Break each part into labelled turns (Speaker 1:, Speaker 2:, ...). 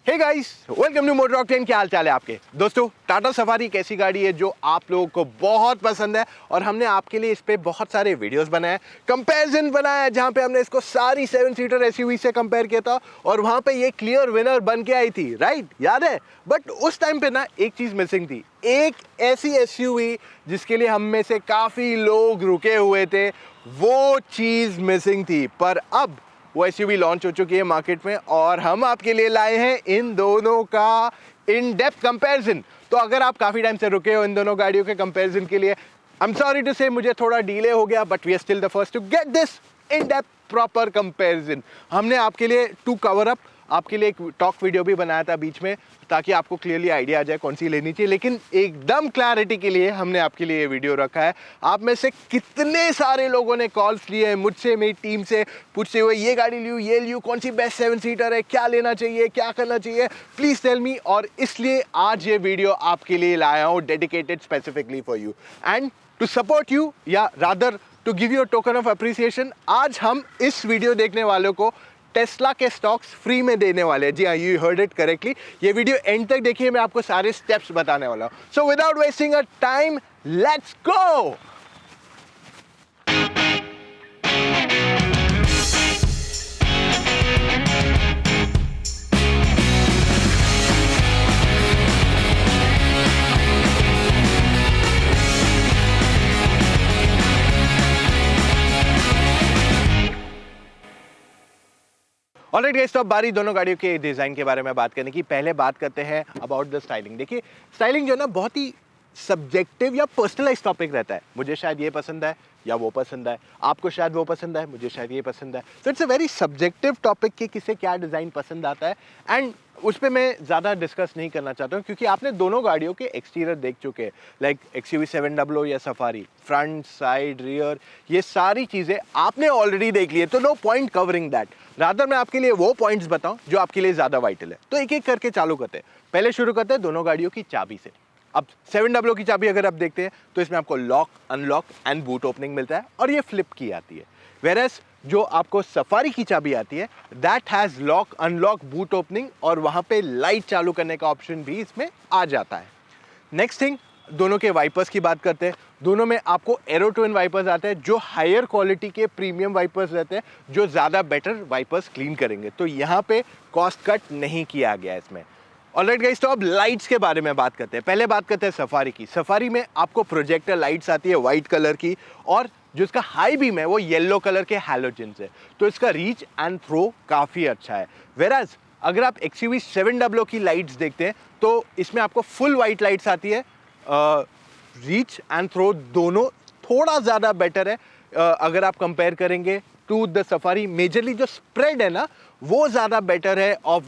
Speaker 1: Hey guys, welcome to motor octane. क्या हाल चाल है आपके दोस्तों। टाटा सफारी एक ऐसी गाड़ी है जो आप लोगों को बहुत पसंद है और हमने आपके लिए इस पे बहुत सारे वीडियोस बनाए, कंपैरिजन बनाया है, जहां पे हमने इसको सारी 7 सीटर एसयूवी से कंपेयर किया था और वहां पे ये क्लियर विनर बन के आई थी, राइट? याद है? बट उस टाइम पे ना एक चीज मिसिंग थी, एक ऐसी एसयूवी जिसके लिए हम में से काफी लोग रुके हुए थे, वो चीज मिसिंग थी। पर अब वो एसयूवी लॉन्च हो चुकी है मार्केट में और हम आपके लिए लाए हैं इन दोनों का इन डेप्थ कंपैरिजन। तो अगर आप काफी टाइम से रुके हो इन दोनों गाड़ियों के कंपैरिजन के लिए, आई एम सॉरी टू से मुझे थोड़ा डिले हो गया, but we are still the first to get this in depth proper comparison. हमने आपके लिए टू कवर अप आपके लिए एक टॉक वीडियो भी बनाया था बीच में, ताकि आपको क्लियरली आइडिया आ जाए कौन सी लेनी चाहिए, लेकिन एकदम क्लैरिटी के लिए हमने आपके लिए ये वीडियो रखा है। आप में से कितने सारे लोगों ने कॉल्स लिए हैं मुझसे, मेरी टीम से, पूछते हुए ये गाड़ी लियो, ये लियो, कौन सी बेस्ट 7 सीटर है, क्या लेना चाहिए, क्या करना चाहिए, प्लीज टेल मी। और इसलिए आज ये वीडियो आपके लिए लाया हूँ, dedicated specifically for you and to support you, या rather to give you a token of appreciation. आज हम इस वीडियो देखने वालों को टेस्ला के स्टॉक्स फ्री में देने वाले हैं। जी हाँ, यू हर्ड इट करेक्टली। ये वीडियो एंड तक देखिए, मैं आपको सारे स्टेप्स बताने वाला हूं। So without wasting a time, let's go. Alright guys, तो अब बारी दोनों गाड़ियों के डिज़ाइन के बारे में बात करने की। पहले बात करते हैं अबाउट द स्टाइलिंग। देखिए, स्टाइलिंग जो है ना, बहुत ही सब्जेक्टिव या पर्सनलाइज टॉपिक रहता है। मुझे शायद ये पसंद है या वो पसंद है, आपको शायद वो पसंद है, मुझे शायद ये पसंद है। तो it's a very subjective topic कि किसे क्या डिज़ाइन पसंद आता है, एंड उस पर मैं ज़्यादा डिस्कस नहीं करना चाहता हूँ, क्योंकि आपने दोनों गाड़ियों के एक्सटीरियर देख चुके हैं, लाइक एक्सयूवी 700 या सफारी, फ्रंट, साइड, रियर, ये सारी चीज़ें आपने ऑलरेडी देख ली है। तो no point covering that, rather मैं आपके लिए वो पॉइंट्स बताऊं जो आपके लिए ज़्यादा वाइटल है। तो एक एक करके चालू करते हैं। पहले शुरू करते हैं दोनों गाड़ियों की चाबी से। अब 700 की चाबी अगर आप देखते हैं तो इसमें आपको lock, unlock and boot opening मिलता है और ये फ्लिप की आती है। वेरएस जो आपको सफारी की चाबी आती है, that has lock, unlock, boot opening और वहां पे लाइट चालू करने का ऑप्शन भी इसमें आ जाता है। नेक्स्ट थिंग, दोनों के वाइपर्स की बात करते हैं। दोनों में आपको एरो ट्विन वाइपर्स आते हैं, जो हायर क्वालिटी के प्रीमियम वाइपर्स रहते हैं, जो ज़्यादा बेटर वाइपर्स क्लीन करेंगे। तो यहाँ पे कॉस्ट कट नहीं किया गया इसमें। ऑलराइट गाइस, तो अब लाइट्स के बारे में बात करते हैं। पहले बात करते हैं सफारी की। सफारी में आपको प्रोजेक्टर लाइट्स आती है वाइट कलर की, और जो इसका हाई बीम है वो येलो कलर के हैलोजन से, तो इसका रीच एंड थ्रो काफ़ी अच्छा है। वेराज अगर आप एक्सयूवी 700 की लाइट्स देखते हैं तो इसमें आपको फुल वाइट लाइट्स आती है। रीच एंड थ्रो दोनों थोड़ा ज़्यादा बेटर है अगर आप कंपेयर करेंगे टू द सफारी। मेजरली जो स्प्रेड है ना, वो ज़्यादा बेटर है ऑफ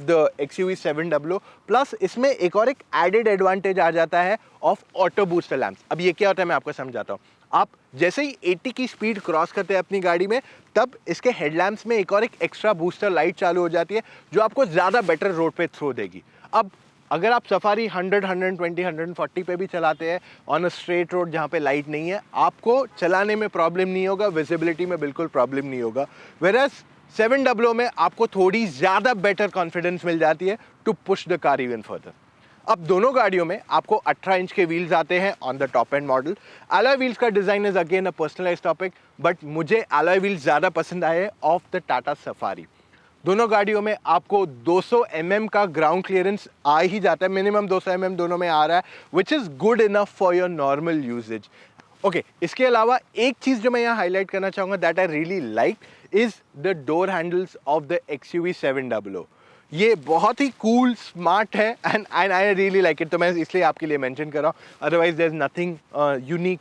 Speaker 1: द एक्सयूवी 700। प्लस इसमें एक और एक एडेड एडवांटेज आ जाता है ऑफ ऑटो बूस्टर लैंप्स। अब ये क्या होता है मैं आपको समझाता हूँ। आप जैसे ही 80 की स्पीड क्रॉस करते हैं अपनी गाड़ी में, तब इसके हेडलैम्प्स में एक और एक एक्स्ट्रा बूस्टर लाइट चालू हो जाती है, जो आपको ज़्यादा बेटर रोड पे थ्रो देगी। अब अगर आप सफारी 100, 120, 140 पे भी चलाते हैं ऑन अ स्ट्रेट रोड जहाँ पे लाइट नहीं है, आपको चलाने में प्रॉब्लम नहीं होगा, विजिबिलिटी में बिल्कुल प्रॉब्लम नहीं होगा। वेरएस 700 में आपको थोड़ी ज़्यादा बेटर कॉन्फिडेंस मिल जाती है to push the car even further. अब दोनों गाड़ियों में आपको 18 इंच के व्हील्स आते हैं on the top end model. Alloy wheels का design is again a personalize topic, but मुझे अलॉय व्हील्स ज़्यादा पसंद आए ऑफ द टाटा सफारी। दोनों गाड़ियों में आपको 200 mm का ग्राउंड क्लियरेंस आ ही जाता है, मिनिमम 200 mm दोनों में आ रहा है, which is good enough for your normal usages. Okay, इसके अलावा एक चीज़ जो मैं यहाँ हाईलाइट करना चाहूँगा, that I really like is the door handles of the XUV 700। ये बहुत ही कूल, स्मार्ट है and I really like it. तो मैं इसलिए आपके लिए मेंशन कर रहा हूँ, otherwise there is nothing unique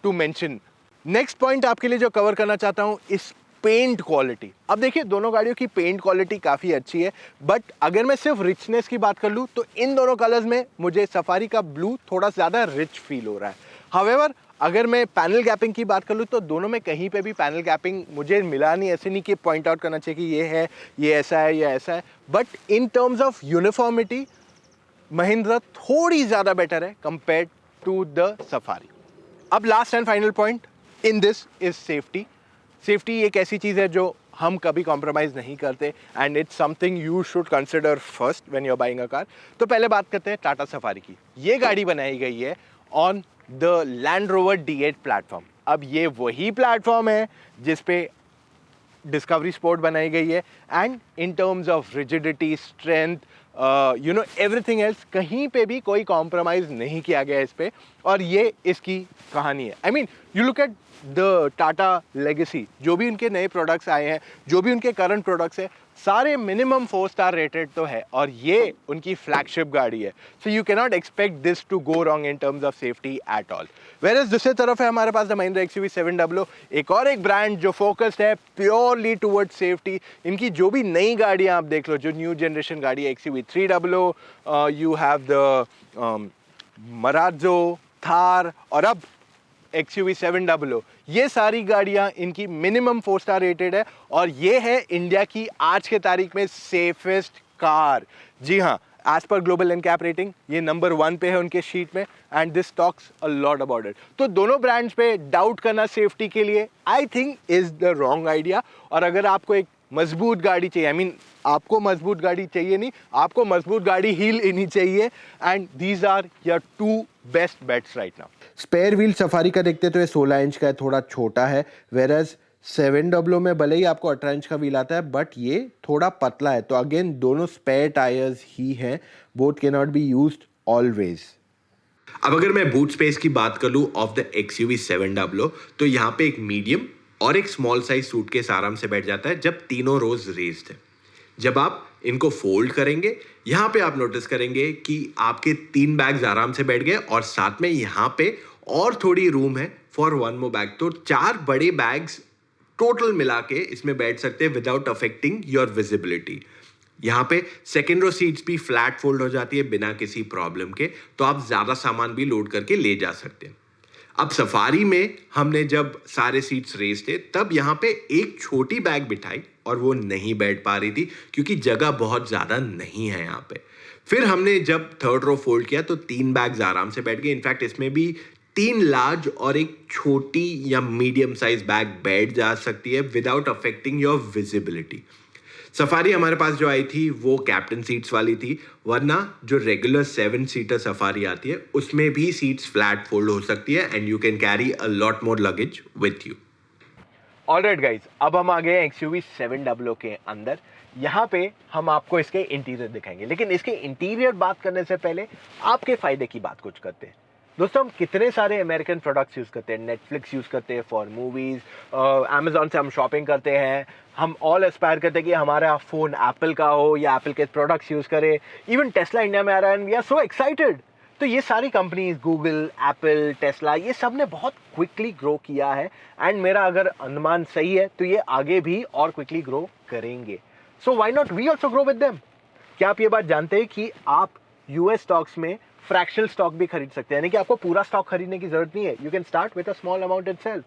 Speaker 1: to mention. Next point आपके लिए जो कवर करना चाहता हूँ इस पेंट क्वालिटी। अब देखिए, दोनों गाड़ियों की पेंट क्वालिटी काफ़ी अच्छी है, बट अगर मैं सिर्फ रिचनेस की बात कर लूँ तो इन दोनों कलर्स में मुझे सफारी का ब्लू थोड़ा ज़्यादा रिच फील हो रहा है। हावेवर अगर मैं पैनल गैपिंग की बात कर लूँ तो दोनों में कहीं पे भी पैनल गैपिंग मुझे मिला नहीं। ऐसे नहीं कि पॉइंट आउट करना चाहिए कि ये है, ये ऐसा है, ये ऐसा है, but in terms of uniformity Mahindra थोड़ी ज़्यादा बेटर है कंपेयर टू द सफारी। अब last and final point in this is safety. Safety एक ऐसी चीज़ है जो हम कभी कॉम्प्रोमाइज़ नहीं करते and it's something you should consider first when you are buying a car. तो पहले बात करते हैं टाटा सफारी की। ये गाड़ी बनाई गई है on the land rover D8 platform. अब ये वही प्लेटफॉर्म है जिस पे डिस्कवरी स्पोर्ट बनाई गई है and in terms of rigidity, strength, you know everything else, कहीं पे भी कोई कॉम्प्रोमाइज़ नहीं किया गया इस पे। और ये इसकी कहानी है। I mean you look at the Tata legacy, जो भी उनके नए प्रोडक्ट्स आए हैं, जो भी उनके करंट प्रोडक्ट्स हैं, सारे मिनिमम 4 स्टार रेटेड तो है और ये उनकी फ्लैगशिप गाड़ी है। So you cannot expect this to go wrong in terms of safety at all. Whereas दूसरी तरफ है हमारे पास द महिंद्रा XUV 700, एक ब्रांड जो फोकस्ड है प्योरली टुवर्ड्स सेफ्टी। इनकी जो भी नई गाड़ियाँ आप देख लो, जो न्यू जनरेशन गाड़ी है XUV 300, you have the Marazzo, Thar और अब XUV 700, ये सारी गाड़ियां इनकी मिनिमम 4 स्टार रेटेड है और ये है इंडिया की आज के तारीख में सेफेस्ट कार। जी हाँ, as per global NCAP rating ये नंबर 1 पे है उनके शीट में and this talks a lot about it. तो दोनों ब्रांड्स पे डाउट करना सेफ्टी के लिए I think is the wrong idea. और अगर आपको एक मजबूत गाड़ी चाहिए, आई मीन आपको मजबूत गाड़ी चाहिए नहीं, आपको मजबूत गाड़ी ही लेनी चाहिए and these are your 2 best bets right now. Spare wheel Safari का देखते तो ये 16 इंच का है, थोड़ा छोटा है, वेरएज 700 में भले ही आपको 18 इंच का व्हील आता है बट ये थोड़ा पतला है। तो अगेन दोनों स्पेयर टायर्स ही हैं, both can not be used always.
Speaker 2: अब अगर मैं बूट स्पेस की बात कर लूँ ऑफ द XUV 700, तो यहाँ पे एक मीडियम और एक स्मॉल साइज सूटकेस आराम से बैठ जाता है जब तीनों रोज रेज्ड है। जब आप इनको फोल्ड करेंगे, यहाँ पे आप नोटिस करेंगे कि आपके 3 बैग्स आराम से बैठ गए और साथ में यहाँ पे और थोड़ी रूम है फॉर 1 मोर बैग। तो 4 बड़े बैग्स टोटल मिला के इसमें बैठ सकते हैं विदाउट अफेक्टिंग योर विजिबिलिटी। यहाँ पे सेकेंड रो सीट्स भी फ्लैट फोल्ड हो जाती है बिना किसी प्रॉब्लम के, तो आप ज़्यादा सामान भी लोड करके ले जा सकते हैं। अब सफारी में हमने जब सारे सीट्स रेस थे तब यहाँ पे एक छोटी बैग बिठाई और वो नहीं बैठ पा रही थी क्योंकि जगह बहुत ज़्यादा नहीं है यहाँ पे। फिर हमने जब थर्ड रो फोल्ड किया तो 3 बैग्स आराम से बैठ गए। इनफैक्ट इसमें भी 3 लार्ज और एक छोटी या मीडियम साइज बैग बैठ जा सकती है without affecting your visibility. Safari हमारे पास जो आई थी वो कैप्टन सीट्स वाली थी, वरना जो रेगुलर 7 सीटर सफारी आती है उसमें भी सीट्स फ्लैट फोल्ड हो सकती है and you can carry a lot more luggage with you.
Speaker 1: Alright guys, अब हम आ गए XUV 700 के अंदर। यहाँ पे हम आपको इसके इंटीरियर दिखाएंगे, लेकिन इसके इंटीरियर बात करने से पहले आपके फायदे की बात कुछ करते हैं। दोस्तों, हम कितने सारे अमेरिकन प्रोडक्ट्स यूज़ करते हैं, नेटफ्लिक्स यूज़ करते हैं फॉर मूवीज़, अमेजॉन से हम शॉपिंग करते हैं, हम ऑल एस्पायर करते हैं कि हमारा फ़ोन एप्पल का हो या एप्पल के प्रोडक्ट्स यूज़ करें। इवन टेस्ला इंडिया में आ रहा है and we are so excited. तो ये सारी कंपनीज, गूगल, एप्पल, टेस्ला, ये सब ने बहुत क्विकली ग्रो किया है एंड मेरा अगर अनुमान सही है तो ये आगे भी और क्विकली ग्रो करेंगे। So why not we also grow with them. क्या आप ये बात जानते हैं कि आप यूएस स्टॉक्स में फ्रैक्शनल स्टॉक भी खरीद सकते हैं, यानी कि आपको पूरा स्टॉक खरीदने की जरूरत नहीं है। You can start with a small amount itself.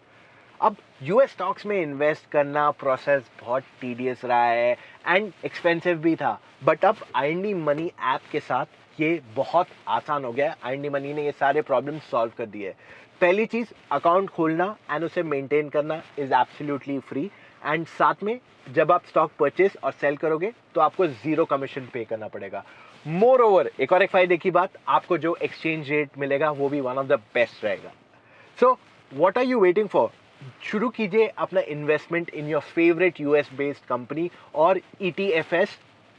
Speaker 1: अब यूएस स्टॉक्स में इन्वेस्ट करना प्रोसेस बहुत टीडियस रहा है एंड एक्सपेंसिव भी था, बट अब IND मनी ऐप के साथ ये बहुत आसान हो गया है। IND मनी ने ये सारे प्रॉब्लम सॉल्व कर दिए है। पहली चीज़, अकाउंट खोलना एंड उसे मेंटेन करना इज़ एब्सोल्युटली फ्री एंड साथ में जब आप स्टॉक परचेस और सेल करोगे तो आपको 0 कमीशन पे करना पड़ेगा। मोर ओवर, एक और एक फायदे की बात, आपको जो एक्सचेंज रेट मिलेगा वो भी वन ऑफ द बेस्ट रहेगा। So what are you waiting for? शुरू कीजिए अपना investment in your favourite US based company और ETFs,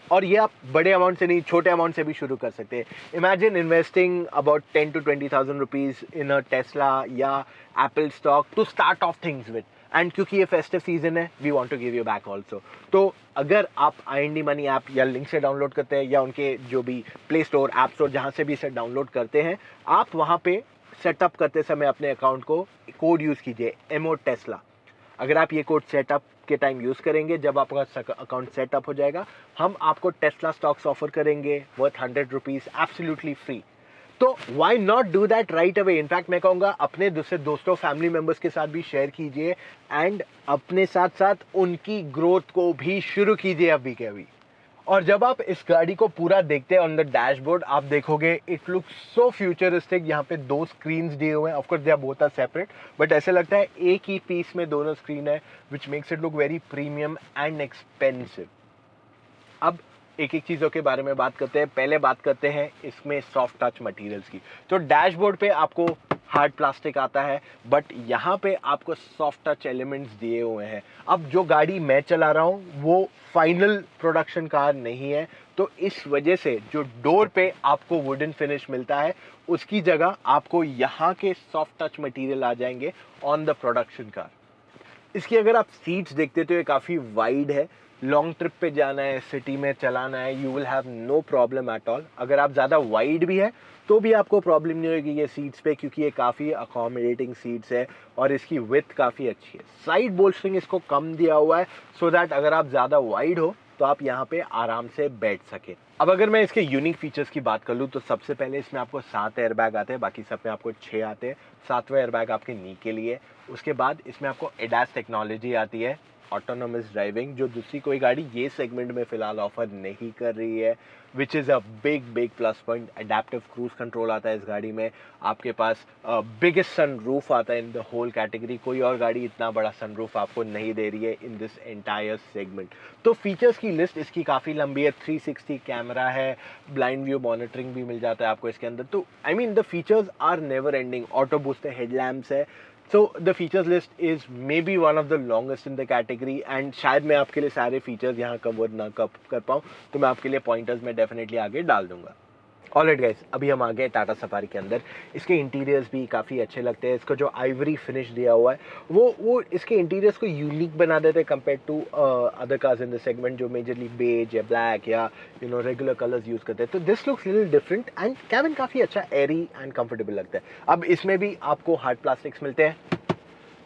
Speaker 1: और ये आप बड़े अमाउंट से नहीं, छोटे अमाउंट से भी शुरू कर सकते हैं। Imagine investing about 10 to 20,000 rupees in a Tesla या Apple stock to start off things with. And क्योंकि ये फेस्टिव सीजन है, we want to give you back also. तो अगर आप IND मनी ऐप या लिंक से डाउनलोड करते हैं या उनके जो भी प्ले स्टोर, ऐप स्टोर, जहाँ से भी इसे डाउनलोड करते हैं, आप वहाँ पे सेटअप करते समय अपने अकाउंट को कोड यूज़ कीजिए MO टेस्ला। अगर आप ये कोड सेटअप के टाइम यूज़ करेंगे, जब आपका अकाउंट सेटअप हो जाएगा, हम आपको टेस्ला स्टॉक्स ऑफर करेंगे वर्थ 100 रुपीज़ एब्सोल्युटली फ्री। तो why not do that right away. In fact मैं कहूँगा अपने दूसरे दोस्तों, फैमिली मेम्बर्स के साथ भी शेयर कीजिए एंड अपने साथ साथ उनकी ग्रोथ को भी शुरू कीजिए अभी के अभी। और जब आप इस गाड़ी को पूरा देखते हैं ऑन द डैशबोर्ड, आप देखोगे इट लुक्स सो फ्यूचरिस्टिक। यहाँ पे 2 स्क्रीन्स दिए हुए हैं, of course they are both are separate, but ऐसे लगता है एक ही पीस में दोनों स्क्रीन है, which makes it look very premium and expensive. अब एक एक चीज़ों के बारे में बात करते हैं। पहले बात करते हैं इसमें सॉफ्ट टच मटेरियल्स की। तो डैशबोर्ड पे आपको हार्ड प्लास्टिक आता है, बट यहाँ पे आपको सॉफ्ट टच एलिमेंट्स दिए हुए हैं। अब जो गाड़ी मैं चला रहा हूँ वो फाइनल प्रोडक्शन कार नहीं है, तो इस वजह से जो डोर पे आपको वुडन फिनिश मिलता है, उसकी जगह आपको यहाँ के सॉफ्ट टच मटेरियल आ जाएंगे ऑन द प्रोडक्शन कार। इसकी अगर आप सीट्स देखते हो तो ये काफ़ी वाइड है। लॉन्ग ट्रिप पे जाना है, सिटी में चलाना है, you will have no problem at all. अगर आप ज़्यादा वाइड भी है तो भी आपको प्रॉब्लम नहीं होगी ये सीट्स पे, क्योंकि ये काफ़ी अकोमोडेटिंग सीट्स है और इसकी विड्थ काफ़ी अच्छी है। साइड बोल्स्टरिंग इसको कम दिया हुआ है सो दैट अगर आप ज़्यादा वाइड हो तो आप यहाँ पे आराम से बैठ सके। अब अगर मैं इसके यूनिक फीचर्स की बात कर लूँ तो सबसे पहले इसमें आपको 7 एयरबैग आते हैं, बाकी सब में आपको 6 आते हैं। 7वां एयरबैग आपके नी के लिए। उसके बाद इसमें आपको एडास टेक्नोलॉजी आती है, ऑटोनोमस ड्राइविंग, जो दूसरी कोई गाड़ी ये सेगमेंट में फिलहाल ऑफर नहीं कर रही है, which is a big plus point. Adaptive cruise control आता है इस गाड़ी में। आपके पास बिगेस्ट सनरूफ आता है इन द होल कैटेगरी। कोई और गाड़ी इतना बड़ा सनरूफ आपको नहीं दे रही है इन दिस एंटायर सेगमेंट। तो फीचर्स की लिस्ट इसकी काफ़ी लंबी है। 360 कैमरा है, ब्लाइंड व्यू मॉनिटरिंग भी मिल जाता है आपको इसके अंदर। तो I mean the features are never ending. Auto boost है, हेडलैम्प्स है। So the features list is maybe one of the longest in the category, and शायद मैं आपके लिए सारे फीचर्स यहाँ कवर ना कर पाऊँ, तो मैं आपके लिए पॉइंटर्स में डेफिनेटली आगे डाल दूंगा। ऑलराइट गाइस, अभी हम आ गए टाटा सफारी के अंदर। इसके इंटीरियर्स भी काफ़ी अच्छे लगते हैं। इसको जो आइवरी फिनिश दिया हुआ है वो इसके इंटीरियर्स को यूनिक बना देते हैं compare to other cars in the segment जो मेजरली बेज या ब्लैक या रेगुलर कलर्स यूज़ करते हैं। तो this looks little different and cabin काफ़ी अच्छा एरी एंड कंफर्टेबल लगता है। अब इसमें भी आपको हार्ड प्लास्टिक्स मिलते हैं।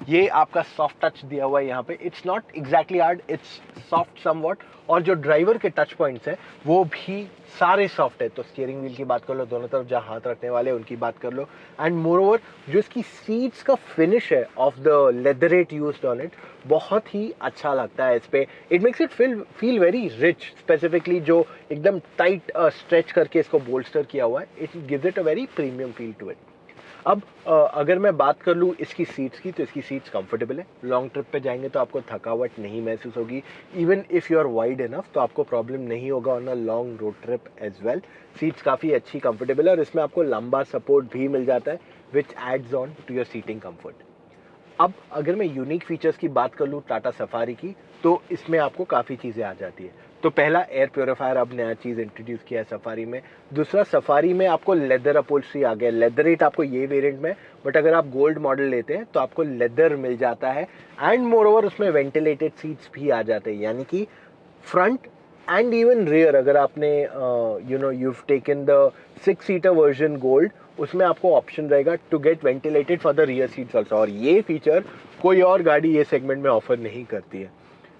Speaker 1: ये आपका सॉफ्ट टच दिया हुआ है यहाँ पे। It's not exactly hard, it's soft somewhat. और जो ड्राइवर के टच पॉइंट्स हैं वो भी सारे सॉफ्ट है। तो स्टीयरिंग व्हील की बात कर लो, दोनों तरफ जहाँ हाथ रखने वाले उनकी बात कर लो, एंड मोर ओवर जो इसकी सीट्स का फिनिश है of the leatherette used on it, बहुत ही अच्छा लगता है इस पे। It makes it feel very rich. Specifically जो एकदम टाइट स्ट्रेच करके इसको बोल्स्टर किया हुआ है, it gives it a very premium feel to it. अब अगर मैं बात कर लूँ इसकी सीट्स की, तो इसकी सीट्स कंफर्टेबल है। लॉन्ग ट्रिप पे जाएंगे तो आपको थकावट नहीं महसूस होगी। Even if you are wide enough तो आपको प्रॉब्लम नहीं होगा on a long road trip as well. Seats काफ़ी अच्छी कंफर्टेबल है और इसमें आपको लंबा सपोर्ट भी मिल जाता है, which adds on to your seating comfort. अब अगर मैं यूनिक फीचर्स की बात कर लूँ टाटा सफारी की, तो इसमें आपको काफ़ी चीज़ें आ जाती है। तो पहला, एयर प्योरीफायर अब नया चीज़ इंट्रोड्यूस किया है सफारी में। दूसरा, सफारी में आपको लेदर अपहोल्स्ट्री आ गया। लेदर रेट आपको ये वेरिएंट में, बट अगर आप गोल्ड मॉडल लेते हैं तो आपको लेदर मिल जाता है। एंड मोर ओवर उसमें वेंटिलेटेड सीट्स भी आ जाते हैं, यानी कि फ्रंट एंड इवन रियर। अगर आपने you've taken the 6-seater version gold, उसमें आपको ऑप्शन रहेगा to get ventilated for the rear seats also. और ये फीचर कोई और गाड़ी ये सेगमेंट में ऑफर नहीं करती है।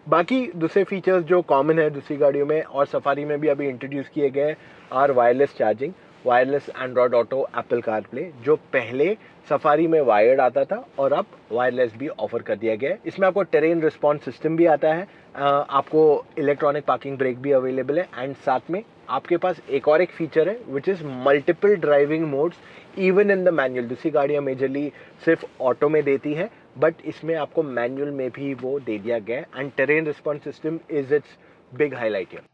Speaker 1: बाकी दूसरे फीचर्स जो कॉमन है दूसरी गाड़ियों में और सफारी में भी अभी इंट्रोड्यूस किए गए are wireless charging, wireless Android auto, Apple CarPlay. जो पहले सफारी में वायर्ड आता था और अब वायरलेस भी ऑफर कर दिया गया है। इसमें आपको टेरेन रिस्पॉन्स सिस्टम भी आता है, आपको इलेक्ट्रॉनिक पार्किंग ब्रेक भी अवेलेबल है, एंड साथ में आपके पास एक और एक फीचर है which is multiple driving modes even in the manual. दूसरी गाड़ियाँ मेजरली सिर्फ ऑटो में देती हैं, बट इसमें आपको मैनुअल में भी वो दे दिया गया है, and terrain response system is it's big highlight here.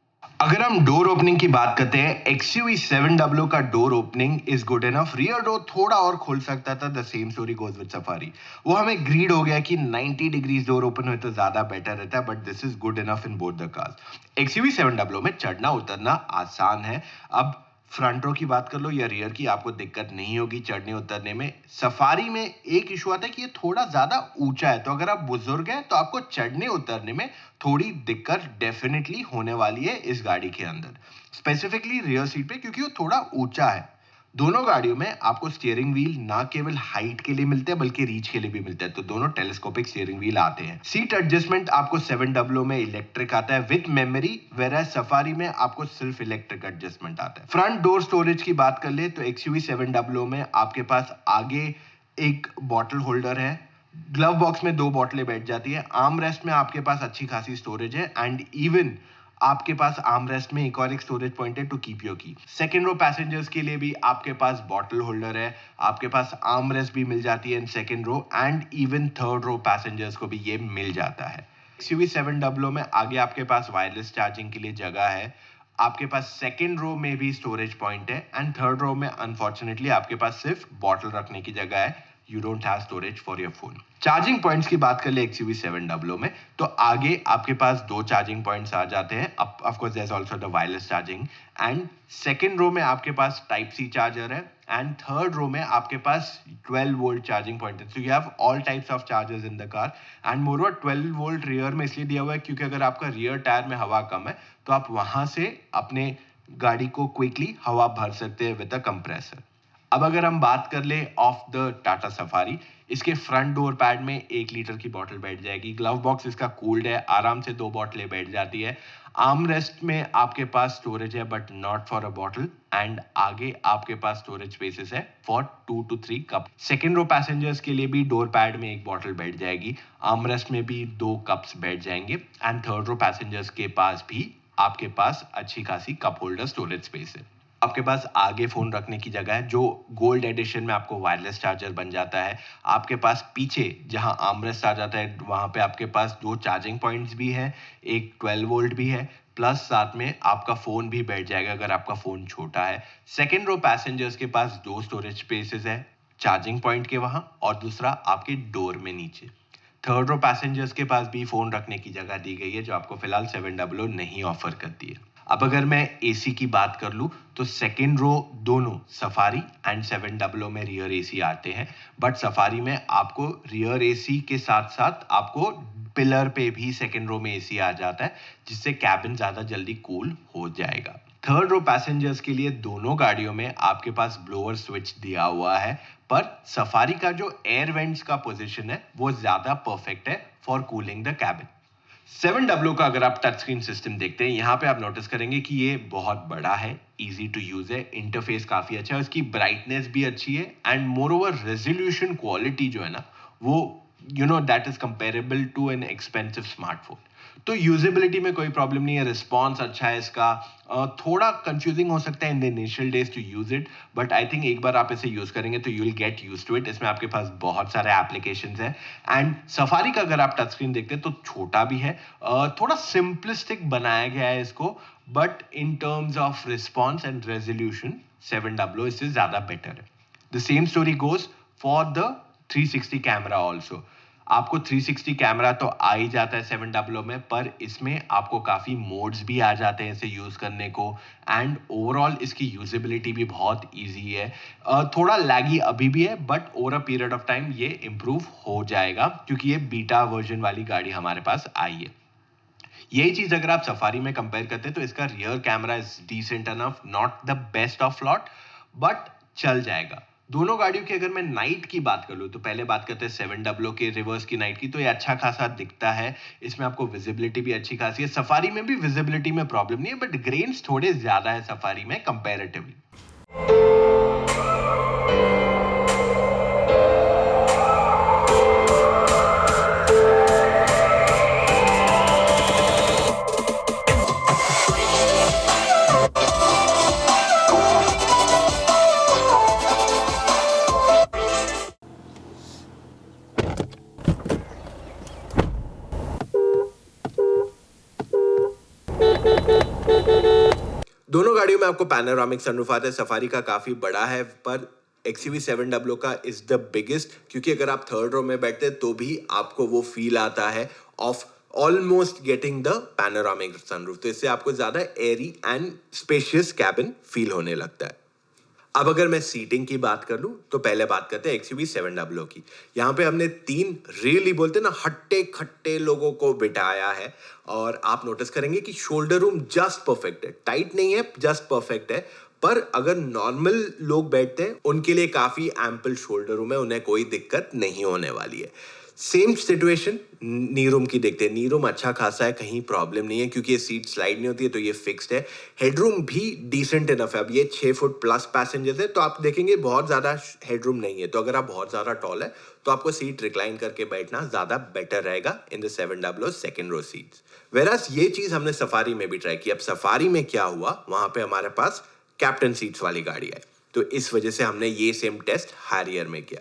Speaker 2: अगर हम डोर ओपनिंग की बात करते हैं, XUV 700 का door opening is good enough. Rear door थोड़ा और खोल सकता था, the same story goes with safari. वो हमें ग्रीड हो गया कि 90 डिग्रीज डोर ओपन हुए तो ज्यादा बेटर रहता है, but this is good enough in both the cars. XUV 700 में चढ़ना उतरना आसान है। अब फ्रंट रो की बात कर लो या रियर की, आपको दिक्कत नहीं होगी चढ़ने उतरने में। सफारी में एक इशू आता है कि ये थोड़ा ज्यादा ऊंचा है, तो अगर आप बुजुर्ग हैं तो आपको चढ़ने उतरने में थोड़ी दिक्कत डेफिनेटली होने वाली है इस गाड़ी के अंदर, स्पेसिफिकली रियर सीट पे, क्योंकि वो थोड़ा ऊंचा है। दोनों गाड़ियों में आपको स्टीयरिंग व्हील ना केवल हाइट के लिए मिलते हैं बल्कि रीच के लिए भी मिलते हैं, तो दोनों टेलीस्कोपिक स्टीयरिंग व्हील आते हैं। सीट एडजस्टमेंट आपको 700 में इलेक्ट्रिक आता है विद मेमोरी, वेराज सफारी में आपको सिर्फ इलेक्ट्रिक एडजस्टमेंट आता है। फ्रंट डोर स्टोरेज की बात कर ले तो XUV 700 में आपके पास आगे एक बॉटल होल्डर है, ग्लव बॉक्स में 2 बोतलें बैठ जाती है, आर्म रेस्ट में आपके पास अच्छी खासी स्टोरेज है, एंड इवन
Speaker 1: आपके पास आर्म रेस्ट में एक और एक स्टोरेज पॉइंट है टू कीप योर की। सेकंड रो पैसेंजर्स के लिए भी आपके पास बॉटल होल्डर है, आपके पास आर्म रेस्ट भी मिल जाती है in second row, and even third row passengers को भी ये मिल जाता है। XUV 700 में आगे आपके पास वायरलेस चार्जिंग के लिए जगह है, आपके पास सेकंड रो में भी स्टोरेज पॉइंट है, एंड थर्ड रो में अनफॉर्चुनेटली आपके पास सिर्फ बॉटल रखने की जगह है। You don't have storage for your phone. Charging points की बात कर ले XUV 700 में, तो आगे आपके पास 2 चार्जिंग पॉइंट्स आ जाते हैं। Of course there is also the wireless charging, and second row में आपके पास टाइप सी चार्जर है, एंड थर्ड रो में आपके पास 12 वोल्ट चार्जिंग पॉइंट है। So you have all types of chargers in the car, and moreover 12 volt rear में इसलिए दिया हुआ है क्योंकि अगर आपका रियर टायर में हवा कम है तो आप वहां से अपने गाड़ी को क्विकली हवा भर सकते हैं विद अ कंप्रेसर। अब अगर हम बात कर lay off the Tata safari, इसके फ्रंट डोर पैड में 1 लीटर की बॉटल बैठ जाएगी। ग्लव बॉक्स इसका कूल्ड है, आराम से 2 बॉटलें बैठ जाती है। आर्म रेस्ट में आपके पास स्टोरेज है but not for a bottle, and आगे आपके पास स्टोरेज स्पेसेस है for 2 to 3 cup. Second row passengers के लिए भी डोर पैड में 1 बॉटल बैठ जाएगी, आर्म रेस्ट में भी 2 कप्स बैठ जाएंगे, एंड थर्ड रो पैसेंजर्स के पास भी आपके पास अच्छी खासी कप होल्डर स्टोरेज स्पेस है। आपके पास आगे फोन रखने की जगह है जो गोल्ड एडिशन में आपको वायरलेस चार्जर बन जाता है। आपके पास पीछे जहां आर्मरेस्ट आ जाता है वहां पे आपके पास 2 चार्जिंग पॉइंट्स भी है, एक 12 वोल्ट भी है, प्लस साथ में आपका फोन भी बैठ जाएगा अगर आपका फोन छोटा है। सेकेंड रो पैसेंजर्स के पास 2 स्टोरेज स्पेसेस है, चार्जिंग पॉइंट के वहां, और दूसरा आपके डोर में नीचे। थर्ड रो पैसेंजर्स के पास भी फोन रखने की जगह दी गई है जो आपको फिलहाल 700 नहीं ऑफर करती है। अब अगर मैं एसी की बात कर लूं तो सेकेंड रो दोनों सफारी एंड 700 में रियर एसी आते हैं, बट सफारी में आपको रियर एसी के साथ साथ आपको पिलर पे भी सेकेंड रो में एसी आ जाता है जिससे कैबिन ज्यादा जल्दी कूल हो जाएगा। थर्ड रो पैसेंजर्स के लिए दोनों गाड़ियों में आपके पास ब्लोअर स्विच दिया हुआ है, पर सफारी का जो एयर वेंट्स का पोजीशन है वो ज्यादा परफेक्ट है फॉर कूलिंग द कैबिन। 700 का अगर आप टच स्क्रीन सिस्टम देखते हैं, यहाँ पे आप नोटिस करेंगे कि ये बहुत बड़ा है, इजी टू यूज है, इंटरफेस काफी अच्छा है, उसकी ब्राइटनेस भी अच्छी है, and more over resolution quality जो है ना वो that is comparable to an expensive smartphone. तो यूजेबिलिटी में कोई प्रॉब्लम नहीं है, रिस्पॉन्स अच्छा है इसका। थोड़ा कंफ्यूजिंग हो सकता है in the initial days to use it, but I think एक बार आप इसे यूज करेंगे तो you will get use to it. इसमें आपके पास बहुत सारे एप्लीकेशंस हैं, एंड सफारी का अगर आप टच स्क्रीन देखते हैं तो छोटा भी है, थोड़ा सिंपलिस्टिक बनाया गया है इसको, but in terms of response and resolution 700 इससे ज्यादा बेटर है। The same story goes for the 360 camera also. आपको 360 कैमरा तो आ ही जाता है 700 में, पर इसमें आपको काफी मोड्स भी आ जाते हैं इसे यूज करने को, एंड ओवरऑल इसकी यूजेबिलिटी भी बहुत इजी है। थोड़ा लैगी अभी भी है, but over a period of time ये इंप्रूव हो जाएगा क्योंकि ये बीटा वर्जन वाली गाड़ी हमारे पास आई है। यही चीज अगर आप सफारी में कंपेयर करते हैं तो इसका rear camera is decent enough, not the best of lot, but चल जाएगा। दोनों गाड़ियों की अगर मैं नाइट की बात कर लूं तो पहले बात करते हैं 700 के रिवर्स की नाइट की, तो ये अच्छा खासा दिखता है, इसमें आपको विजिबिलिटी भी अच्छी खासी है। सफारी में भी विजिबिलिटी में प्रॉब्लम नहीं है, बट ग्रेन्स थोड़े ज्यादा है सफारी में कंपैरेटिवली।
Speaker 2: दोनों गाड़ियों में आपको पैनोरामिक सनरूफ आता है। सफारी का काफी बड़ा है, पर XUV 700 का इज द बिगेस्ट, क्योंकि अगर आप थर्ड रो में बैठते हैं तो भी आपको वो फील आता है of almost getting the panoramic sunroof, तो इससे आपको ज्यादा Airy and spacious cabin feel होने लगता है। अब अगर मैं सीटिंग की बात कर लूं तो पहले बात करते हैं XUV 700 की। यहाँ पे हमने 3 रियली बोलते ना हट्टे खट्टे लोगों को बिठाया है, और आप नोटिस करेंगे कि शोल्डर रूम जस्ट परफेक्ट है, टाइट नहीं है, जस्ट परफेक्ट है। पर अगर नॉर्मल लोग बैठते हैं उनके लिए काफी एम्पल शोल्डर रूम है, उन्हें कोई दिक्कत नहीं होने वाली है। सेम सिचुएशन नी रूम की देखते हैं। नी रूम अच्छा खासा है, कहीं प्रॉब्लम नहीं है क्योंकि ये सीट स्लाइड नहीं होती है तो ये फिक्स्ड है। हेडरूम भी डिसेंट इनफ है। अब ये 6 फुट प्लस पैसेंजर्स है तो आप देखेंगे बहुत ज्यादा हेडरूम नहीं है, तो अगर आप बहुत ज्यादा टॉल है तो आपको सीट रिक्लाइन करके बैठना ज्यादा बेटर रहेगा in the 700 second row seats. Whereas ये चीज हमने सफारी में भी ट्राई की। अब सफारी में क्या हुआ, वहां पे हमारे पास कैप्टन सीट्स वाली गाड़ी आई, तो इस वजह से हमने ये सेम टेस्ट हैरियर में किया।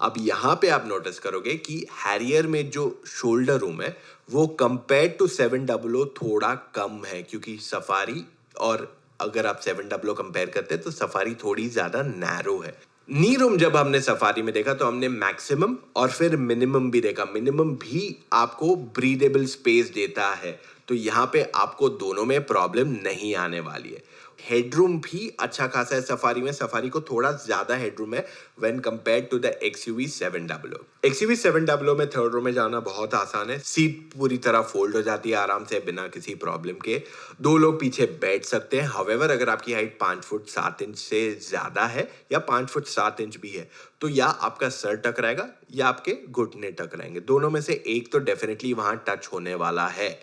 Speaker 2: अब यहाँ पे आप नोटिस करोगे कि हैरियर में जो शोल्डर रूम है वो कंपेयर टू 700 थोड़ा कम है, क्योंकि सफारी और अगर आप 700 कंपेयर करते हैं तो सफारी थोड़ी ज्यादा नैरो है। नी रूम जब हमने सफारी में देखा तो हमने मैक्सिमम और फिर मिनिमम भी देखा। मिनिमम भी आपको ब्रीदेबल स्पेस देता है, तो यहाँ पे आपको दोनों में प्रॉब्लम नहीं आने वाली है। हेडरूम भी अच्छा खासा है सफारी में, सफारी को थोड़ा ज्यादा हेडरूम है when compared to the XUV 700। XUV 700 में थर्ड रो में जाना बहुत आसान है, सीट पूरी तरह फोल्ड हो जाती है आराम से बिना किसी प्रॉब्लम के, 2 लोग पीछे बैठ सकते हैं। हाउएवर अगर आपकी हाइट 5 फुट 7 इंच से ज्यादा है या 5 फुट 7 इंच भी है तो या आपका सर टकराएगा या आपके घुटने टकराएंगे, दोनों में से एक तो डेफिनेटली वहां टच होने वाला है।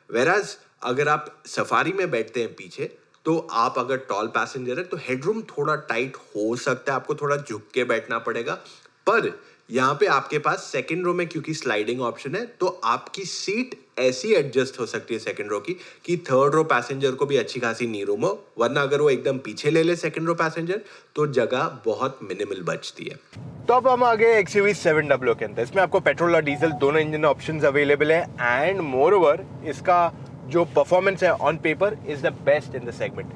Speaker 2: वेराज अगर आप सफारी में बैठते हैं पीछे तो आप अगर टॉल पैसेंजर है तो हेडरूम थोड़ा टाइट हो सकता है, आपको थोड़ा झुक के बैठना पड़ेगा। पर यहाँ पे आपके पास सेकंड रो में क्योंकि स्लाइडिंग ऑप्शन है तो आपकी सीट ऐसी एडजस्ट हो सकती है सेकंड रो की कि थर्ड रो पैसेंजर को भी अच्छी खासी नी रूम हो, वरना अगर वो एकदम पीछे ले ले सेकंड रो पैसेंजर तो जगह बहुत मिनिमल बचती है।
Speaker 1: तो अब हम आ गए XUV 700 के अंदर। इसमें आपको पेट्रोल और डीजल दोनों इंजन ऑप्शंस अवेलेबल है एंड मोर ओवर इसका जो परफॉर्मेंस है on paper is the best in the segment.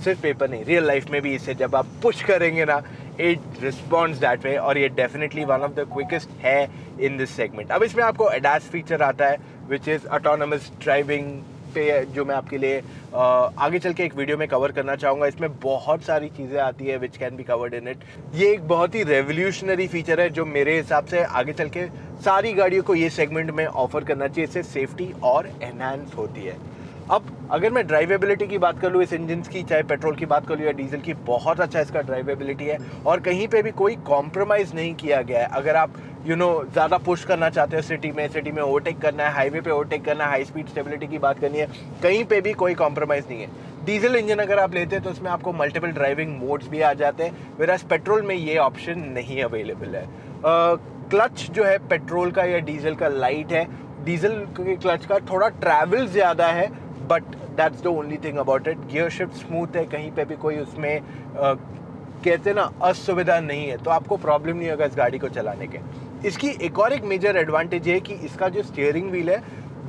Speaker 1: सिर्फ पेपर नहीं, रियल लाइफ में भी इसे जब आप पुश करेंगे ना इट रिस्पॉन्ड्स दैट वे, और ये definitely one of the quickest है इन दिस सेगमेंट। अब इसमें आपको ADAS फीचर आता है विच इज़ ऑटोनमस ड्राइविंग पे, जो मैं आपके लिए आगे चल के एक वीडियो में कवर करना चाहूँगा। इसमें बहुत सारी चीज़ें आती है which can be covered in it. ये एक बहुत ही रेवोल्यूशनरी फीचर है जो मेरे हिसाब से आगे चल के सारी गाड़ियों को ये सेगमेंट में ऑफर करना चाहिए, इससे सेफ्टी और एनहांस होती है। अब अगर मैं ड्राइवेबिलिटी की बात कर लूँ इस इंजन की, चाहे पेट्रोल की बात कर लूँ या डीजल की, बहुत अच्छा इसका ड्राइवेबिलिटी है और कहीं पे भी कोई कॉम्प्रोमाइज़ नहीं किया गया है। अगर आप ज़्यादा पुश करना चाहते हो सिटी में ओवरटेक करना है, हाईवे पे ओवरटेक करना है, हाई स्पीड स्टेबिलिटी की बात करनी है, कहीं पे भी कोई कॉम्प्रोमाइज़ नहीं है। डीजल इंजन अगर आप लेते हैं तो उसमें आपको मल्टीपल ड्राइविंग मोड्स भी आ जाते हैं, वेराज पेट्रोल में ये ऑप्शन नहीं अवेलेबल है। क्लच जो है पेट्रोल का या डीजल का लाइट है, डीजल के क्लच का थोड़ा ट्रैवल ज़्यादा है, but that's the only thing about it. Gear shift smooth है, कहीं पे भी कोई उसमें कहते ना असुविधा नहीं है, तो आपको प्रॉब्लम नहीं होगा इस गाड़ी को चलाने के। इसकी एक और एक मेजर एडवांटेज है कि इसका जो स्टीयरिंग व्हील है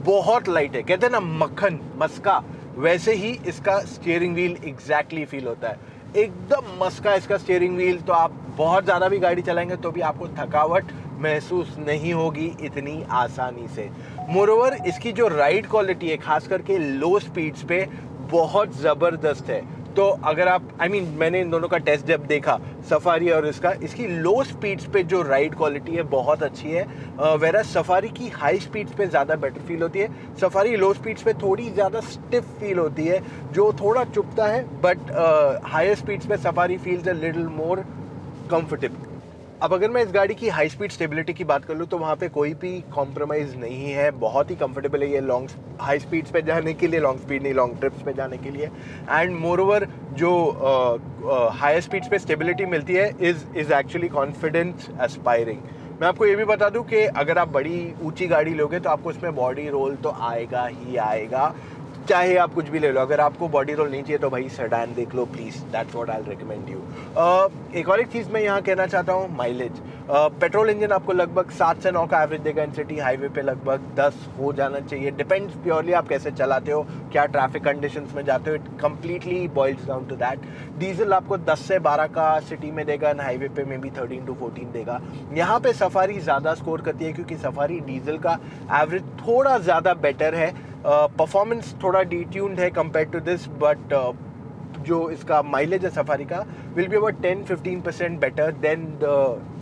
Speaker 1: बहुत लाइट है, कहते हैं ना मक्खन मस्का, वैसे ही इसका स्टीयरिंग व्हील एग्जैक्टली फील होता है, एकदम मस्का इसका स्टीयरिंग व्हील। तो आप बहुत ज़्यादा भी गाड़ी चलाएंगे तो भी आपको थकावट महसूस नहीं होगी इतनी आसानी से। मोरोवर इसकी जो राइड क्वालिटी है खास करके लो स्पीड्स पे बहुत ज़बरदस्त है। तो अगर आप मैंने इन दोनों का टेस्ट जब देखा सफारी और इसकी लो स्पीड्स पे जो राइड क्वालिटी है बहुत अच्छी है, वेराज सफारी की हाई स्पीड्स पे ज़्यादा बेटर फील होती है। सफारी लो स्पीड्स पे थोड़ी ज़्यादा स्टिफ फील होती है जो थोड़ा चुभता है, बट हायर स्पीड्स पे safari feels a little more comfortable. अब अगर मैं इस गाड़ी की हाई स्पीड स्टेबिलिटी की बात कर लूँ तो वहाँ पे कोई भी कॉम्प्रोमाइज़ नहीं है, बहुत ही कंफर्टेबल है ये लॉन्ग हाई स्पीड्स पे जाने के लिए, लॉन्ग स्पीड नहीं लॉन्ग ट्रिप्स पे जाने के लिए। एंड मोर ओवर जो हाई स्पीड्स पे स्टेबिलिटी मिलती है इज़ एक्चुअली कॉन्फिडेंस एस्पायरिंग। मैं आपको ये भी बता दूं कि अगर आप बड़ी ऊंची गाड़ी लोगे तो आपको इसमें बॉडी रोल तो आएगा ही आएगा, चाहे आप कुछ भी ले लो। अगर आपको बॉडी रोल नहीं चाहिए तो भाई सेडान देख लो please, that's what I recommend you. एक और एक चीज़ मैं यहाँ कहना चाहता हूँ, माइलेज। पेट्रोल इंजन आपको लगभग 7 से 9 का एवरेज देगा इन सिटी, हाईवे पे लगभग 10 हो जाना चाहिए, डिपेंड्स प्योरली आप कैसे चलाते हो, क्या ट्रैफिक कंडीशंस में जाते हो, it completely boils down to that. Diesel आपको 10 से 12 का सिटी में देगा एंड हाईवे पे में भी 13 to 14 देगा। यहाँ पे सफारी ज़्यादा स्कोर करती है क्योंकि सफारी डीजल का एवरेज थोड़ा ज़्यादा बेटर है, परफॉर्मेंस थोड़ा डिट्यून्ड है कंपेयर टू दिस, बट जो इसका माइलेज है सफारी का will be about 10-15% better than the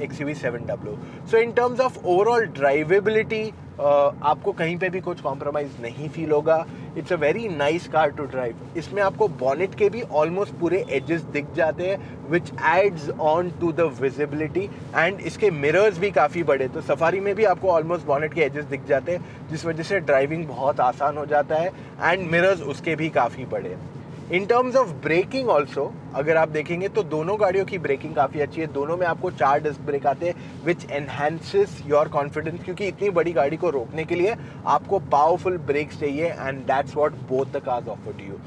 Speaker 1: XUV 700। So in terms of overall drivability आपको कहीं पे भी कुछ कॉम्प्रोमाइज़ नहीं फील होगा। It's a very nice car to drive. इसमें आपको बॉनेट के भी ऑलमोस्ट पूरे एजेस दिख जाते हैं which adds on to the visibility, and इसके मिरर्स भी काफ़ी बड़े, तो सफारी में भी आपको ऑलमोस्ट बॉनेट के एजेस दिख जाते हैं जिस वजह से ड्राइविंग बहुत आसान हो जाता है, एंड मिरर्स उसके भी काफ़ी बड़े हैं। इन टर्म्स ऑफ ब्रेकिंग ऑल्सो अगर आप देखेंगे तो दोनों गाड़ियों की ब्रेकिंग काफ़ी अच्छी है। दोनों में आपको 4 डिस्क ब्रेक आते हैं विच एनहेंसेस योर कॉन्फिडेंस, क्योंकि इतनी बड़ी गाड़ी को रोकने के लिए आपको पावरफुल ब्रेक्स चाहिए and that's what both the cars offer to you.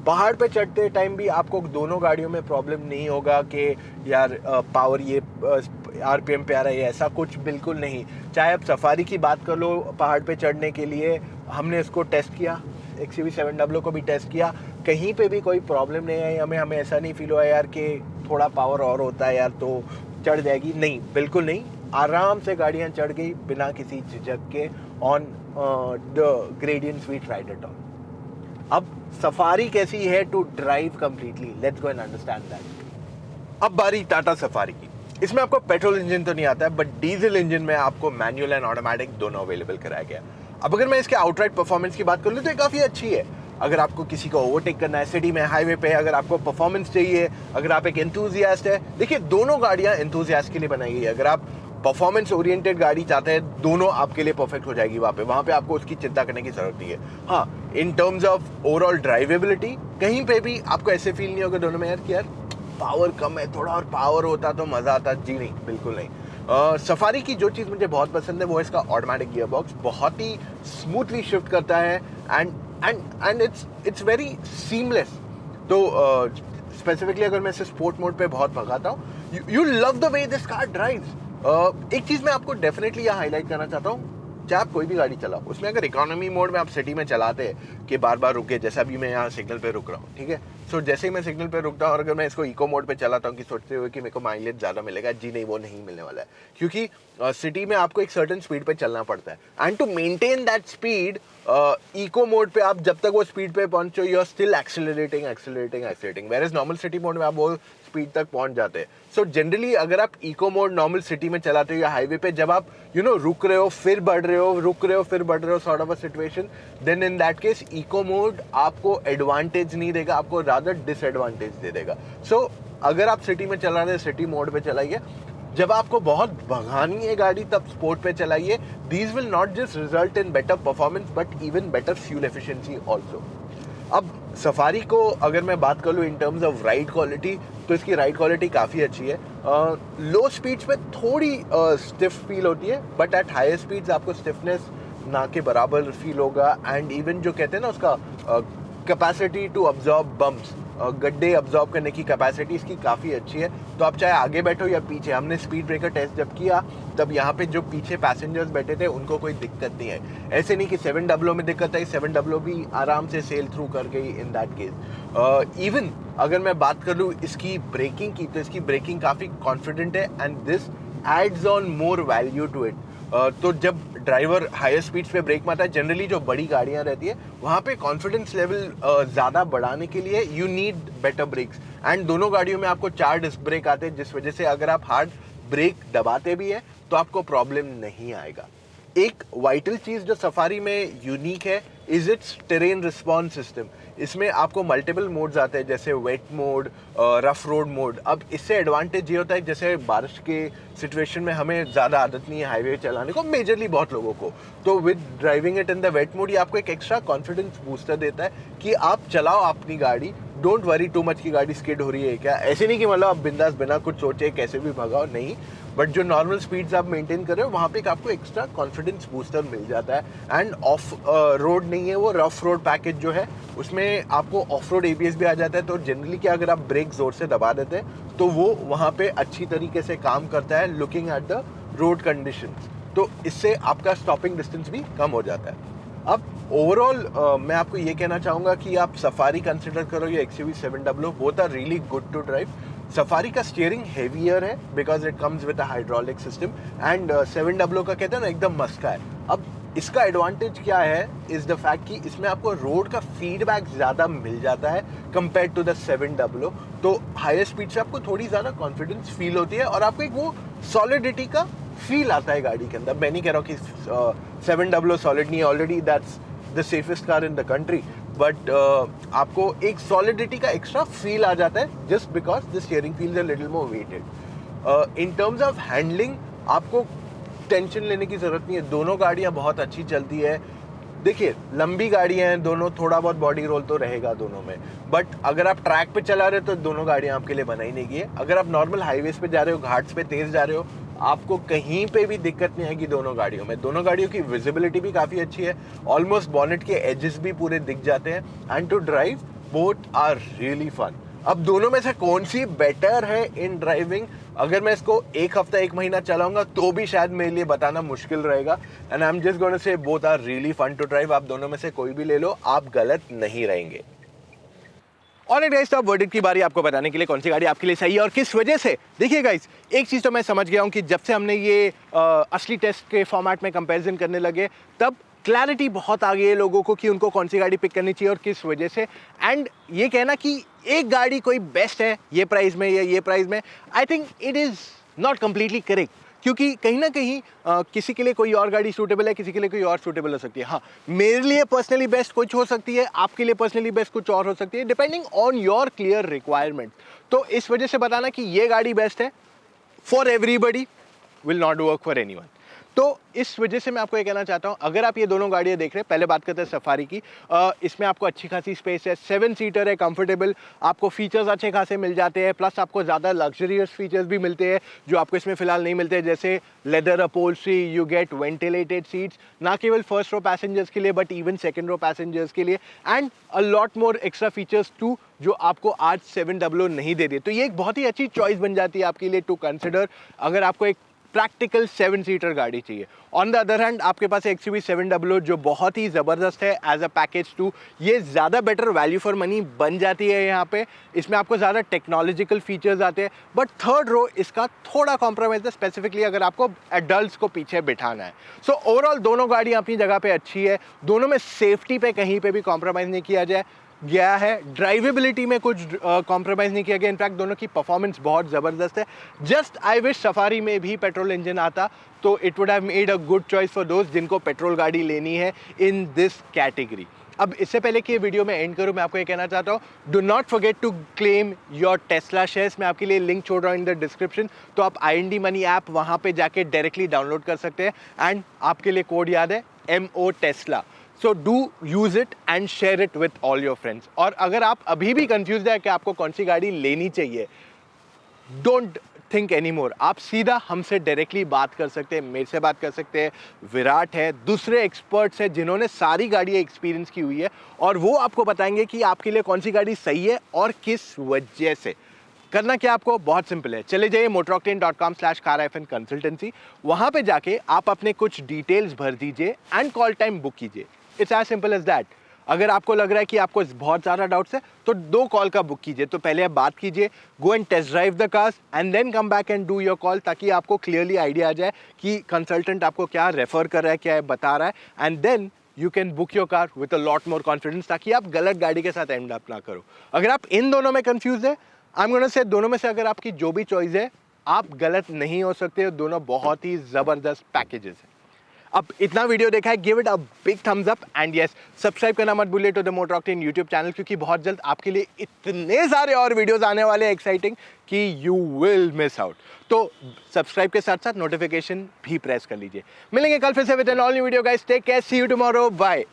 Speaker 1: पहाड़ पे चढ़ते टाइम भी आपको दोनों गाड़ियों में प्रॉब्लम नहीं होगा कि यार पावर ये आरपीएम पे आ रहा है, ऐसा कुछ बिल्कुल नहीं। चाहे आप सफारी की बात कर लो, पहाड़ पे चढ़ने के लिए हमने इसको टेस्ट किया, XUV 700 को भी टेस्ट किया, कहीं पे भी कोई प्रॉब्लम नहीं आई हमें ऐसा नहीं फील हुआ यार कि थोड़ा पावर और होता है यार तो चढ़ जाएगी, नहीं, बिल्कुल नहीं। आराम से गाड़ियाँ चढ़ गई बिना किसी झिझक के on the gradients we tried it on. अब सफारी कैसी है to drive completely, let's go and understand that. अब बारी टाटा सफारी की। इसमें आपको पेट्रोल इंजन तो नहीं आता है, बट डीजल इंजन में आपको मैनुअल एंड ऑटोमेटिक दोनों अवेलेबल कराया गया। अब अगर मैं इसके आउटराइट परफॉर्मेंस की बात कर लूँ तो ये काफ़ी अच्छी है। अगर आपको किसी को ओवरटेक करना है सिटी में, हाईवे पे, अगर आपको परफॉर्मेंस चाहिए, अगर आप एक एंथुजियास्ट है, देखिए दोनों गाड़ियाँ एंथुजियास्ट के लिए बनाई गई है। अगर आप परफॉर्मेंस ओरिएंटेड गाड़ी चाहते हैं, दोनों आपके लिए परफेक्ट हो जाएगी। वहाँ पे आपको उसकी चिंता करने की जरूरत नहीं है। हाँ, इन टर्म्स ऑफ ओवरऑल ड्राइवेबिलिटी कहीं पे भी आपको ऐसे फील नहीं होगा दोनों में यार कि यार पावर कम है, थोड़ा और पावर होता तो मज़ा आता। जी नहीं, बिल्कुल नहीं। सफारी की जो चीज़ मुझे बहुत पसंद है वो इसका ऑटोमेटिक गियर बॉक्स बहुत ही स्मूथली शिफ्ट करता है एंड इट्स वेरी सीमलेस। तो स्पेसिफिकली अगर मैं इसे स्पोर्ट मोड पे बहुत भगाता हूँ, you love the way this car drives. एक चीज़ मैं आपको डेफिनेटली यहाँ हाईलाइट करना चाहता हूँ, चाहे आप कोई भी गाड़ी चलाओ, उसमें अगर इकोनॉमी मोड में आप सिटी में चलाते हैं कि बार बार रुके, जैसा अभी मैं यहाँ सिग्नल पे रुक रहा हूँ, ठीक है, सो जैसे ही मैं सिग्नल पे रुकता हूँ और अगर मैं इसको इको मोड पे चलाता हूँ कि सोचते हुए कि मेरे को माइलेज ज़्यादा मिलेगा, जी नहीं, वो नहीं मिलने वाला है। क्योंकि सिटी में आपको एक सर्टेन स्पीड पे चलना पड़ता है and to maintain that speed, eco mode पे आप जब तक वो स्पीड पे पहुंचो, you are still accelerating, where is normal city mode में आप वो स्पीड तक पहुंच जाते हैं। सो जनरली अगर आप इको मोड नॉर्मल सिटी में चलाते हो या हाईवे पे, जब आप रुक रहे हो फिर बढ़ रहे हो, रुक रहे हो फिर बढ़ रहे हो, sort of a situation, then in that case eco mode आपको एडवांटेज नहीं देगा, आपको रादर डिसएडवांटेज दे देगा। सो अगर आप सिटी में चला रहे हैं, सिटी मोड पे चलाइए। जब आपको बहुत भगानी है गाड़ी तब स्पोर्ट पे चलाइए। These will not just result in better performance but even better fuel efficiency also. अब सफारी को अगर मैं बात कर लूँ इन टर्म्स ऑफ राइड क्वालिटी, तो इसकी राइड क्वालिटी काफ़ी अच्छी है। लो स्पीड्स में थोड़ी स्टिफ फील होती है, बट एट हायर स्पीड्स आपको स्टिफनेस ना के बराबर फील होगा। एंड इवन जो कहते हैं ना उसका कैपेसिटी टू अब्जॉर्ब बम्प्स, गड्ढे अब्जॉर्ब करने की कैपेसिटी इसकी काफ़ी अच्छी है। तो आप चाहे आगे बैठो या पीछे, हमने स्पीड ब्रेकर टेस्ट जब किया तब यहाँ पे जो पीछे पैसेंजर्स बैठे थे उनको कोई दिक्कत नहीं है। ऐसे नहीं कि 700 में दिक्कत आई, 700 भी आराम से सेल थ्रू कर गई इन दैट केस। इवन अगर मैं बात कर लूँ इसकी ब्रेकिंग की, तो इसकी ब्रेकिंग काफ़ी कॉन्फिडेंट है and this ads on more value to it. तो जब ड्राइवर हायर स्पीड्स पे ब्रेक मारता है, जनरली जो बड़ी गाड़ियां रहती है वहाँ पे कॉन्फिडेंस लेवल ज़्यादा बढ़ाने के लिए you need better breaks. And दोनों गाड़ियों में आपको 4 डिस्क ब्रेक आते हैं, जिस वजह से अगर आप हार्ड ब्रेक दबाते भी हैं तो आपको प्रॉब्लम नहीं आएगा। एक वाइटल चीज़ जो सफारी में यूनिक है is it's terrain response system. इसमें आपको मल्टीपल मोड्स आते हैं, जैसे wait mode, rough road mode. अब इससे एडवांटेज ये होता है जैसे बारिश के सिचुएशन में हमें ज़्यादा आदत नहीं है हाईवे चलाने को, मेजरली बहुत लोगों को, तो with driving it in the wait mode ये आपको एक एक्स्ट्रा कॉन्फिडेंस बूस्टर देता है कि आप चलाओ अपनी गाड़ी, डोंट वरी टू मच की गाड़ी स्किड हो रही है क्या। ऐसे नहीं कि मतलब आप बिंदास बिना कुछ सोचे कैसे भी भगाओ, नहीं, बट जो नॉर्मल स्पीड्स आप मेंटेन कर रहे हो वहाँ पे एक आपको एक्स्ट्रा कॉन्फिडेंस बूस्टर मिल जाता है। एंड ऑफ रोड नहीं है वो, रफ रोड पैकेज जो है उसमें आपको ऑफ रोड ABS भी आ जाता है। तो जनरली क्या, अगर आप ब्रेक जोर से दबा देते हैं तो वो वहाँ पे अच्छी तरीके से काम करता है looking at the road conditions, तो इससे आपका स्टॉपिंग डिस्टेंस भी कम हो जाता है। अब ओवरऑल मैं आपको ये कहना चाहूँगा कि आप सफारी कंसिडर करो या XUV 700, both are really good to drive. Safari का स्टीयरिंग हेवियर है because it comes with a hydraulic system and 700 का कहते हैं ना एकदम मस्का है। अब इसका एडवांटेज क्या है इज द फैक्ट कि इसमें आपको रोड का फीडबैक ज़्यादा मिल जाता है कंपेयर टू द 700। तो हायर स्पीड से आपको थोड़ी ज़्यादा कॉन्फिडेंस फील होती है और आपको एक वो सॉलिडिटी का फील आता है गाड़ी के अंदर। मैं नहीं कह रहा हूँ कि 700 सॉलिड नहीं है, already that's the safest car in the country, but आपको एक सॉलिडिटी का एक्स्ट्रा फील आ जाता है just because the steering feels a little more weighted. In terms of handling आपको टेंशन लेने की ज़रूरत नहीं है, दोनों गाड़ियाँ बहुत अच्छी चलती है। देखिए लंबी गाड़ियां हैं दोनों, थोड़ा बहुत बॉडी रोल तो रहेगा दोनों में, बट अगर आप ट्रैक पे चला रहे हो तो दोनों गाड़ियां आपके लिए बनाई नहीं गई है। अगर आप नॉर्मल हाईवेज पे जा रहे हो, घाट्स पे तेज जा रहे हो, आपको कहीं पे भी दिक्कत नहीं आएगी दोनों गाड़ियों में। दोनों गाड़ियों की विजिबिलिटी भी काफ़ी अच्छी है, ऑलमोस्ट बॉनेट के एजेस भी पूरे दिख जाते हैं, and to drive both are really fun. अब दोनों में से कौन सी बेटर है इन ड्राइविंग, अगर मैं इसको एक हफ्ता एक महीना चलाऊंगा तो भी शायद मेरे लिए बताना मुश्किल रहेगा। And I am just gonna say both are really fun to drive. आप दोनों में से कोई भी ले लो, आप गलत नहीं रहेंगे। और गाइस, तो अब वर्डिक्ट की बारी आपको बताने के लिए कौन सी गाड़ी आपके लिए सही है और किस वजह से। देखिए गाइस, एक चीज़ तो मैं समझ गया हूँ कि जब से हमने ये असली टेस्ट के फॉर्मेट में कंपैरिजन करने लगे तब क्लैरिटी बहुत आ गई है लोगों को कि उनको कौन सी गाड़ी पिक करनी चाहिए और किस वजह से। एंड ये कहना कि एक गाड़ी कोई बेस्ट है ये प्राइस में या ये प्राइस में, I think it is not completely correct, क्योंकि कहीं ना कहीं किसी के लिए कोई और गाड़ी सूटेबल है, किसी के लिए कोई और सूटेबल हो सकती है। हाँ, मेरे लिए पर्सनली बेस्ट कुछ हो सकती है, आपके लिए पर्सनली बेस्ट कुछ और हो सकती है, depending on your clear requirement. तो इस वजह से बताना कि ये गाड़ी बेस्ट है for everybody will not work for anyone. तो इस वजह से मैं आपको ये कहना चाहता हूँ, अगर आप ये दोनों गाड़ियाँ देख रहे हैं, पहले बात करते हैं सफारी की। इसमें आपको अच्छी खासी स्पेस है, 7 सीटर है, कंफर्टेबल, आपको फीचर्स अच्छे खासे मिल जाते हैं, प्लस आपको ज़्यादा लग्जरियस फीचर्स भी मिलते हैं जो आपको इसमें फिलहाल नहीं मिलते, जैसे leather upholstery, you get ventilated seats, ना केवल फर्स्ट रो पैसेंजर्स के लिए but even second row passengers के लिए, and a lot more extra features to जो आपको आज 700 नहीं दे रही। तो ये एक बहुत ही अच्छी चॉइस बन जाती है आपके लिए टू कंसिडर, अगर आपको एक प्रैक्टिकल 7 सीटर गाड़ी चाहिए। ऑन द अदर हैंड आपके पास XUV 700 जो बहुत ही ज़बरदस्त है एज अ पैकेज टू, ये ज़्यादा बेटर वैल्यू फॉर मनी बन जाती है यहाँ पे। इसमें आपको ज़्यादा टेक्नोलॉजिकल फीचर्स आते हैं, बट थर्ड रो इसका थोड़ा कॉम्प्रोमाइज़ है, स्पेसिफिकली अगर आपको एडल्ट्स को पीछे बिठाना है। सो ओवरऑल दोनों गाड़ियाँ अपनी जगह पे अच्छी है, दोनों में सेफ्टी पे कहीं पे भी कॉम्प्रोमाइज़ नहीं किया गया है, ड्राइवेबिलिटी में कुछ कॉम्प्रोमाइज़ नहीं किया गया। इनफैक्ट दोनों की परफॉर्मेंस बहुत ज़बरदस्त है। जस्ट आई विश सफारी में भी पेट्रोल इंजन आता तो it would have made a good choice for दोस्त जिनको पेट्रोल गाड़ी लेनी है इन दिस कैटेगरी। अब इससे पहले कि ये वीडियो में एंड करूँ, मैं आपको ये कहना चाहता हूँ, do not forget to claim your Tesla shares. मैं आपके लिए लिंक छोड़ रहा हूँ इन द डिस्क्रिप्शन, तो आप IND मनी ऐप वहाँ पे जाके डायरेक्टली डाउनलोड कर सकते हैं, एंड आपके लिए कोड याद है MO Tesla. So do use it and share it with all your friends. और अगर आप अभी भी कंफ्यूज है कि आपको कौन सी गाड़ी लेनी चाहिए, डोंट थिंक एनी मोर, आप सीधा हमसे डायरेक्टली बात कर सकते हैं, मेरे से बात कर सकते हैं, विराट है, दूसरे एक्सपर्ट्स हैं जिन्होंने सारी गाड़ियाँ एक्सपीरियंस की हुई है, और वो आपको बताएंगे कि आपके लिए कौन सी गाड़ी सही है और किस वजह से। करना क्या आपको, बहुत सिंपल है, चले जाइए motoroctane.com/car-consultancy, वहाँ पे जाके आप अपने कुछ डिटेल्स भर दीजिए एंड कॉल टाइम बुक कीजिए। It's as simple as that. अगर आपको लग रहा है कि आपको बहुत ज़्यादा डाउट्स है तो 2 कॉल का बुक कीजिए। तो पहले आप बात कीजिए, go and test drive the cars and then come back and do your call, ताकि आपको क्लियरली आइडिया आ जाए कि कंसल्टेंट आपको क्या रेफर कर रहा है, क्या है बता रहा है, and then you can book your car with a lot more confidence, ताकि आप गलत गाड़ी के साथ एंड अप ना करो। अगर आप इन दोनों में कंफ्यूज है, आई एम गोना से दोनों में से अगर आपकी जो भी चॉइस है, आप गलत नहीं हो सकते। दोनों बहुत ही ज़बरदस्त पैकेजेस हैं। अब इतना वीडियो देखा है, give it a big thumbs up, and yes, subscribe करना मत भूलिए to the motor octane YouTube channel, क्योंकि बहुत जल्द आपके लिए इतने सारे और वीडियोस आने वाले हैं एक्साइटिंग कि यू विल मिस आउट। तो सब्सक्राइब के साथ साथ नोटिफिकेशन भी प्रेस कर लीजिए। मिलेंगे कल फिर से with N all new video guys, take care, C you tomorrow, bye.